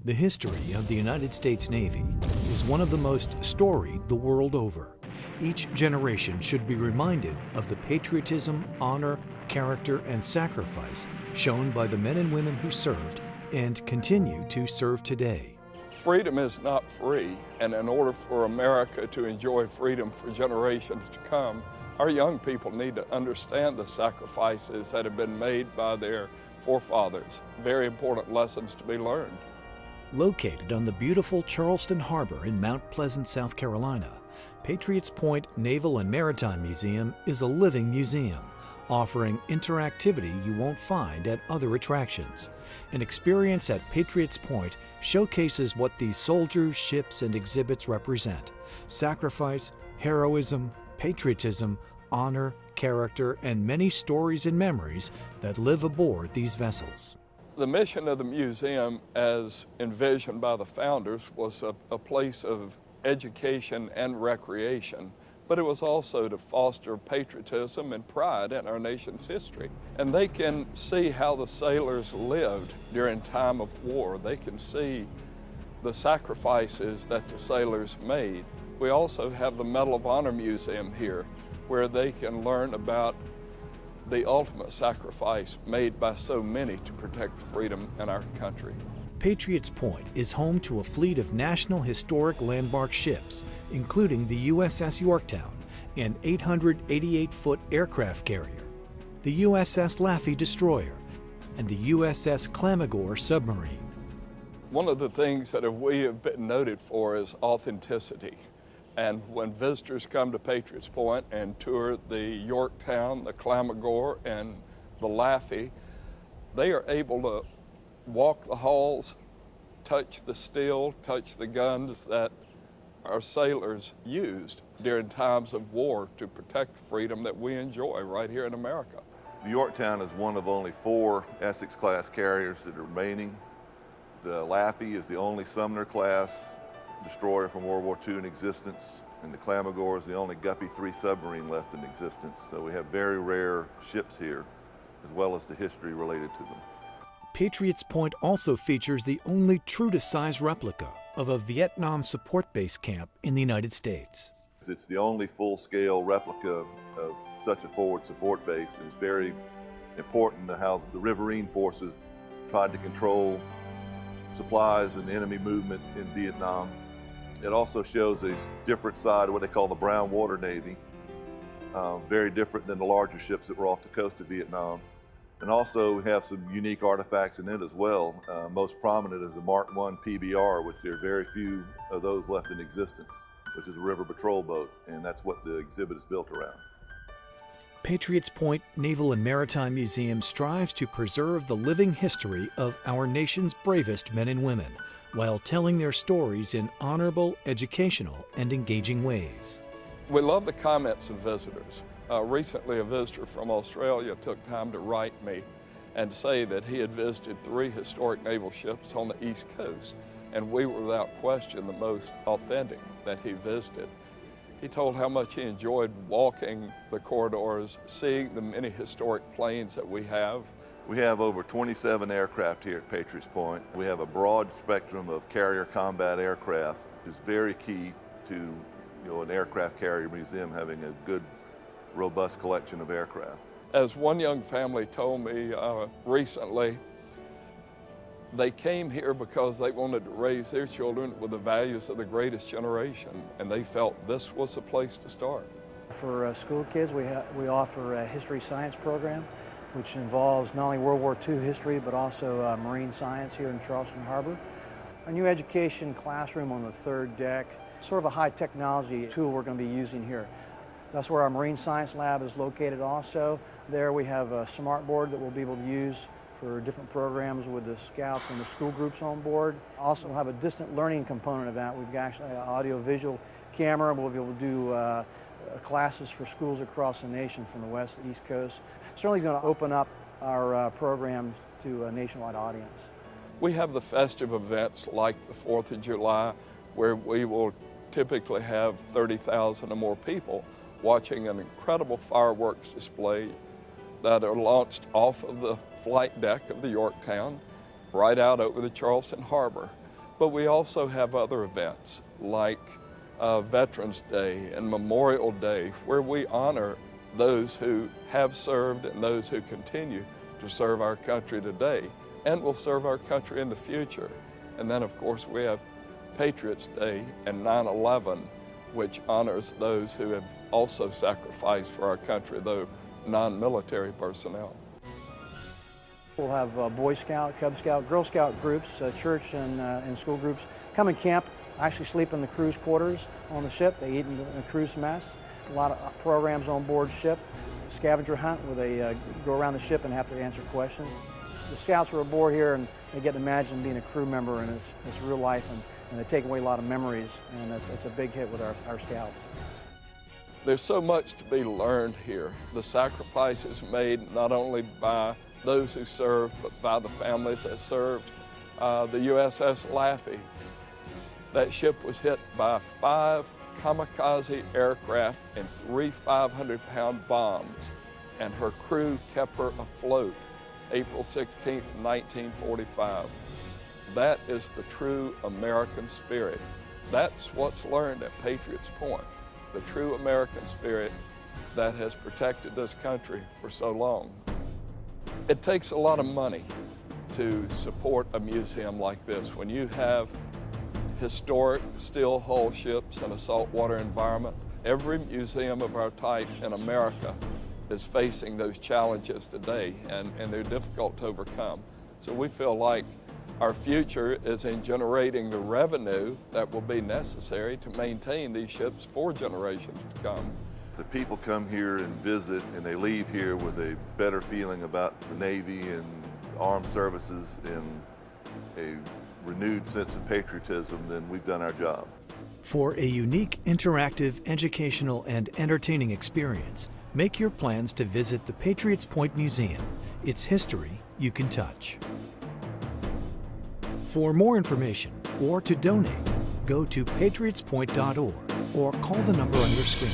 The history of the United States Navy is one of the most storied the world over. Each generation should be reminded of the patriotism, honor, character, and sacrifice shown by the men and women who served and continue to serve today. Freedom is not free, and in order for America to enjoy freedom for generations to come, our young people need to understand the sacrifices that have been made by their forefathers. Very important lessons to be learned. Located on the beautiful Charleston Harbor in Mount Pleasant, South Carolina, Patriots Point Naval and Maritime Museum is a living museum, offering interactivity you won't find at other attractions. An experience at Patriots Point showcases what these soldiers, ships, and exhibits represent: sacrifice, heroism, patriotism, honor, character, and many stories and memories that live aboard these vessels. The mission of the museum, as envisioned by the founders, was a place of education and recreation, but it was also to foster patriotism and pride in our nation's history. And they can see how the sailors lived during time of war. They can see the sacrifices that the sailors made. We also have the Medal of Honor Museum here, where they can learn about the ultimate sacrifice made by so many to protect freedom in our country. Patriots Point is home to a fleet of National Historic Landmark ships, including the USS Yorktown, an 888-foot aircraft carrier, the USS Laffey destroyer, and the USS Clamagore submarine. One of the things that we have been noted for is authenticity. And when visitors come to Patriots Point and tour the Yorktown, the Clamagore, and the Laffey, they are able to walk the halls, touch the steel, touch the guns that our sailors used during times of war to protect freedom that we enjoy right here in America. The Yorktown is one of only 4 Essex-class carriers that are remaining. The Laffey is the only Sumner-class destroyer from World War II in existence, and the Clamagore is the only Guppy 3 submarine left in existence. So we have very rare ships here, as well as the history related to them. Patriots Point also features the only true-to-size replica of a Vietnam support base camp in the United States. It's the only full-scale replica of such a forward support base, and it's very important to how the riverine forces tried to control supplies and enemy movement in Vietnam. It also shows a different side of what they call the brown water Navy, very different than the larger ships that were off the coast of Vietnam. And also we have some unique artifacts in it as well. Most prominent is the Mark I PBR, which there are very few of those left in existence, which is a river patrol boat, and that's what the exhibit is built around. Patriots Point Naval and Maritime Museum strives to preserve the living history of our nation's bravest men and women, while telling their stories in honorable, educational, and engaging ways. We love the comments of visitors. Recently, a visitor from Australia took time to write me and say that he had visited 3 historic naval ships on the East Coast, and we were without question the most authentic that he visited. He told how much he enjoyed walking the corridors, seeing the many historic planes that we have. We have over 27 aircraft here at Patriots Point. We have a broad spectrum of carrier combat aircraft, which is very key to an aircraft carrier museum having a good, robust collection of aircraft. As one young family told me recently, they came here because they wanted to raise their children with the values of the greatest generation, and they felt this was a place to start. For school kids, we offer a history science program, which involves not only World War II history, but also marine science here in Charleston Harbor. Our new education classroom on the 3rd deck, sort of a high technology tool we're going to be using here. That's where our marine science lab is located also. There we have a smart board that we'll be able to use for different programs with the scouts and the school groups on board. Also have a distant learning component of that. We've got actually an audio-visual camera. We'll be able to do classes for schools across the nation from the west to the east coast. Certainly going to open up our programs to a nationwide audience. We have the festive events like the 4th of July, where we will typically have 30,000 or more people watching an incredible fireworks display that are launched off of the flight deck of the Yorktown right out over the Charleston Harbor. But we also have other events like Veterans Day and Memorial Day, where we honor those who have served and those who continue to serve our country today and will serve our country in the future. And then, of course, we have Patriots Day and 9/11, which honors those who have also sacrificed for our country, though non-military personnel. We'll have Boy Scout, Cub Scout, Girl Scout groups, church and school groups come and camp, actually sleep in the crew's quarters on the ship. They eat in the crew's mess. A lot of programs on board ship. Scavenger hunt where they go around the ship and have to answer questions. The Scouts are aboard here and they get to imagine being a crew member, and it's real life, and they take away a lot of memories, and it's a big hit with our Scouts. There's so much to be learned here. The sacrifices made not only by those who served, but by the families that served. The USS Laffey, that ship was hit by 5 kamikaze aircraft and 3 500-pound bombs, and her crew kept her afloat April 16, 1945. That is the true American spirit. That's what's learned at Patriots Point, the true American spirit that has protected this country for so long. It takes a lot of money to support a museum like this. When you have historic steel hull ships in a saltwater environment, every museum of our type in America is facing those challenges today, and they're difficult to overcome. So we feel like our future is in generating the revenue that will be necessary to maintain these ships for generations to come. The people come here and visit, and they leave here with a better feeling about the Navy and armed services and a renewed sense of patriotism. Then we've done our job. For a unique, interactive, educational, and entertaining experience, make your plans to visit the Patriots Point Museum. It's history you can touch. For more information or to donate, go to patriotspoint.org or call the number on your screen.